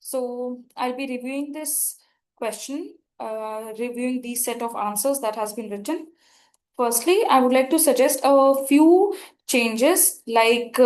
So I'll be reviewing this question, reviewing the set of answers that has been written. Firstly, I would like to suggest a few changes, like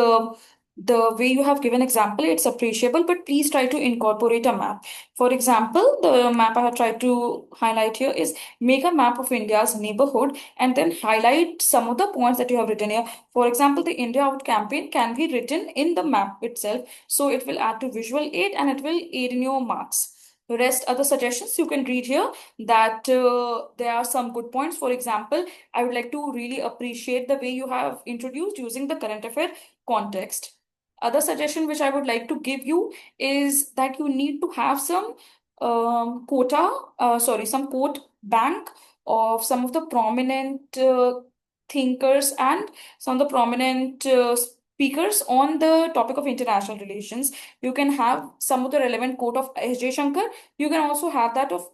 the way you have given example, it's appreciable, but please try to incorporate a map. For example, the map I have tried to highlight here is make a map of India's neighborhood and then highlight some of the points that you have written here. For example, the India Out campaign can be written in the map itself, so it will add to visual aid and it will aid in your marks. The rest other suggestions you can read here that there are some good points. For example, I would like to really appreciate the way you have introduced using the current affair context. Other suggestion which I would like to give you is that you need to have some some quote bank of some of the prominent thinkers and some of the prominent speakers on the topic of international relations. You can have some of the relevant quote of S.J. Shankar. You can also have that of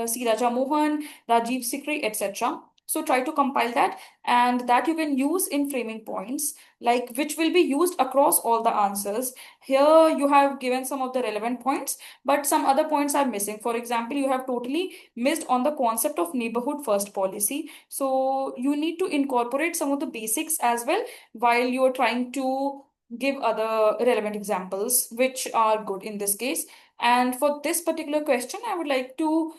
C. Raja Mohan, Rajiv Sikri, etc. So try to compile that, and that you can use in framing points, like which will be used across all the answers. Here you have given some of the relevant points, but some other points are missing. For example, you have totally missed on the concept of neighborhood first policy. So you need to incorporate some of the basics as well while you are trying to give other relevant examples, which are good in this case. And for this particular question, I would like to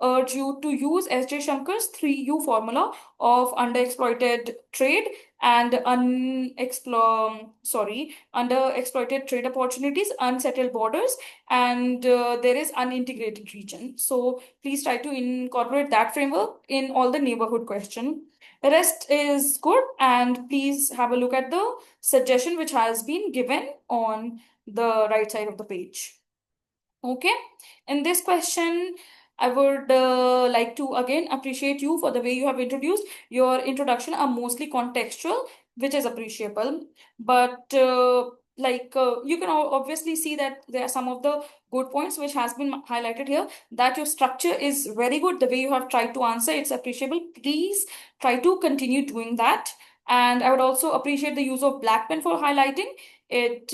urge you to use S.J. Shankar's 3U formula of underexploited trade and underexploited trade opportunities, unsettled borders, and there is unintegrated region. So please try to incorporate that framework in all the neighborhood question. The rest is good, and please have a look at the suggestion which has been given on the right side of the page. Okay, in this question, I would like to again appreciate you for the way you have introduced. Your introduction are mostly contextual, which is appreciable. But you can obviously see that there are some of the good points which has been highlighted here. That your structure is very good. The way you have tried to answer, it's appreciable. Please try to continue doing that. And I would also appreciate the use of black pen for highlighting. It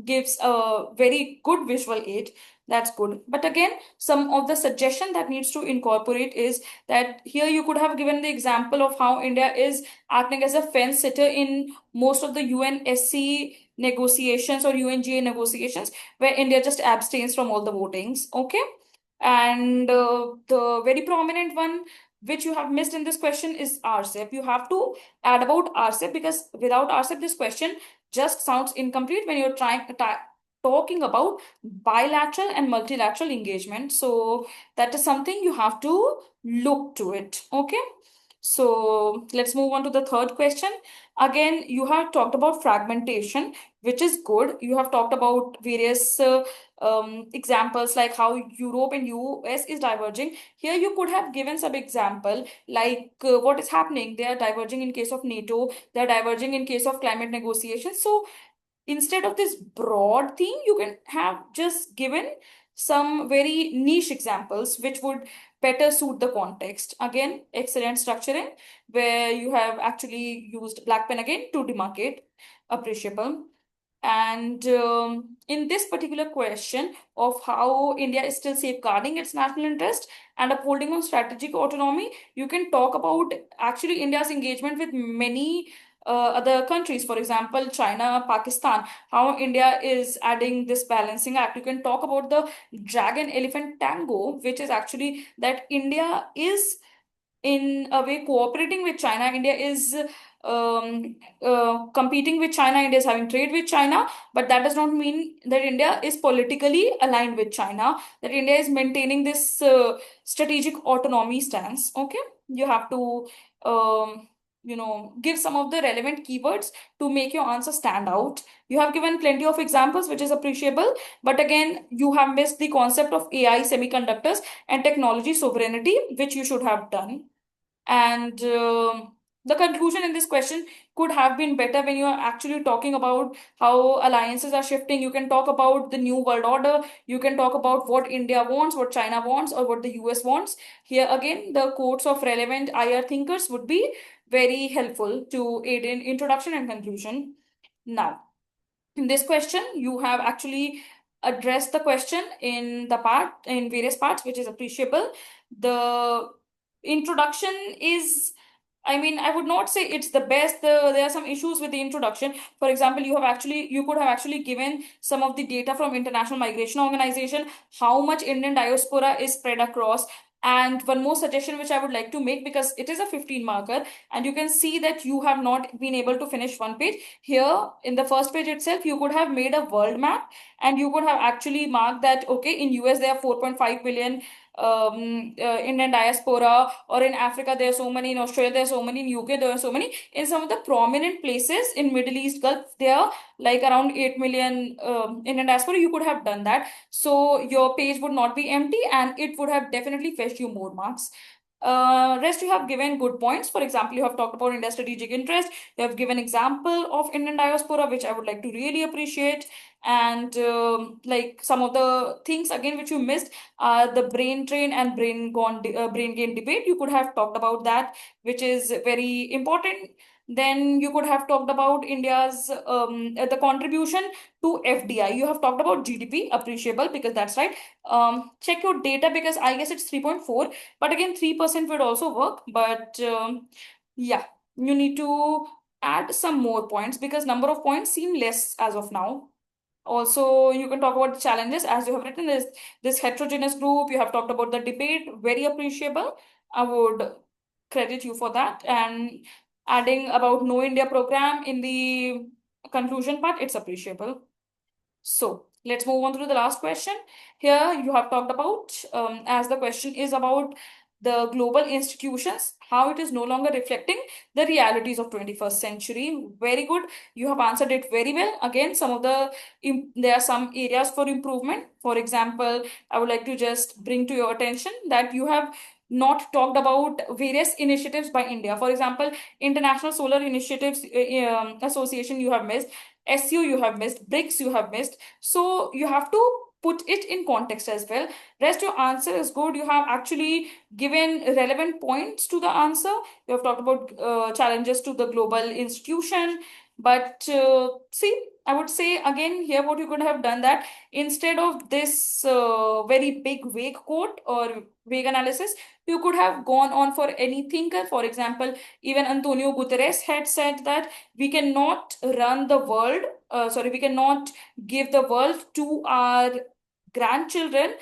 gives a very good visual aid. That's good. But again, some of the suggestion that needs to incorporate is that here you could have given the example of how India is acting as a fence sitter in most of the UNSC negotiations or UNGA negotiations, where India just abstains from all the votings. Okay. And the very prominent one which you have missed in this question is RCEP. You have to add about RCEP, because without RCEP, this question just sounds incomplete when you're talking about bilateral and multilateral engagement. So that is something you have to look to it. Okay. So let's move on to the third question. Again, you have talked about fragmentation, which is good. You have talked about various examples like how Europe and US is diverging. Here you could have given some example like what is happening. They are diverging in case of NATO. They are diverging in case of climate negotiations. So instead of this broad theme, you can have just given some very niche examples which would better suit the context. Again, excellent structuring where you have actually used black pen again to demarcate, appreciable. And in this particular question of how India is still safeguarding its national interest and upholding on strategic autonomy, you can talk about actually India's engagement with many other countries, for example, China, Pakistan, how India is adding this balancing act. You can talk about the dragon elephant tango, which is actually that India is in a way cooperating with China. India is competing with China. India is having trade with China, but that does not mean that India is politically aligned with China, that India is maintaining this strategic autonomy stance. Okay, you have to give some of the relevant keywords to make your answer stand out. You have given plenty of examples, which is appreciable, but again, you have missed the concept of AI, semiconductors, and technology sovereignty, which you should have done. And the conclusion in this question could have been better when you are actually talking about how alliances are shifting. You can talk about the new world order. You can talk about what India wants, what China wants, or what the US wants. Here again, the quotes of relevant IR thinkers would be very helpful to aid in introduction and conclusion. Now, in this question, you have actually address the question in various parts, which is appreciable. The introduction is, I mean, I would not say it's the best. There are some issues with the introduction. For example, you could have actually given some of the data from International Migration Organization, how much Indian diaspora is spread across. And one more suggestion which I would like to make, because it is a 15 marker, and you can see that you have not been able to finish one page. Here in the first page itself, you could have made a world map, and you could have actually marked that, okay, in US there are 4.5 billion Indian diaspora, or in Africa there are so many, in Australia there are so many, in UK there are so many, in some of the prominent places in Middle East Gulf there are like around 8 million Indian diaspora. You could have done that, so your page would not be empty, and it would have definitely fetched you more marks. Rest you have given good points. For example, you have talked about India's strategic interest. You have given example of Indian diaspora, which I would like to really appreciate. And like some of the things again which you missed are the brain drain and brain gain debate. You could have talked about that, which is very important. Then you could have talked about India's the contribution to FDI. You have talked about GDP, appreciable, because that's right. Check your data, because I guess it's 3.4, but again 3% would also work. But yeah, you need to add some more points, because number of points seem less as of now. Also, you can talk about the challenges as you have written this heterogeneous group. You have talked about the debate, very appreciable. I would credit you for that. And adding about No India program in the conclusion part, it's appreciable. So let's move on to the last question. Here you have talked about, as the question is about the global institutions, how it is no longer reflecting the realities of 21st century. Very good. You have answered it very well. Again, there are some areas for improvement. For example, I would like to just bring to your attention that you have not talked about various initiatives by India. For example, International Solar Initiatives Association you have missed, SU you have missed, BRICS you have missed. So you have to put it in context as well. Rest your answer is good. You have actually given relevant points to the answer. You have talked about challenges to the global institution. But see, I would say again here what you could have done, that instead of this very big vague quote or vague analysis, you could have gone on for any thinker. For example, even Antonio Guterres had said that we cannot run the world, we cannot give the world to our grandchildren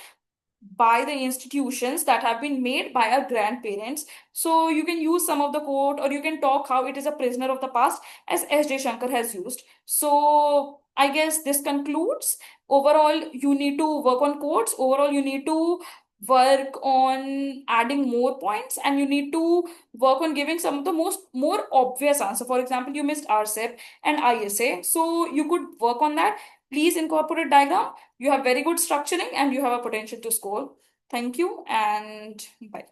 by the institutions that have been made by our grandparents. So you can use some of the quote, or you can talk how it is a prisoner of the past, as S.J. Shankar has used. So I guess this concludes. Overall, you need to work on quotes. Overall, you need to work on adding more points, and you need to work on giving some of the more obvious answer. For example, you missed RCEP and ISA, so you could work on that. Please incorporate diagram. You have very good structuring, and you have a potential to score. Thank you, and bye.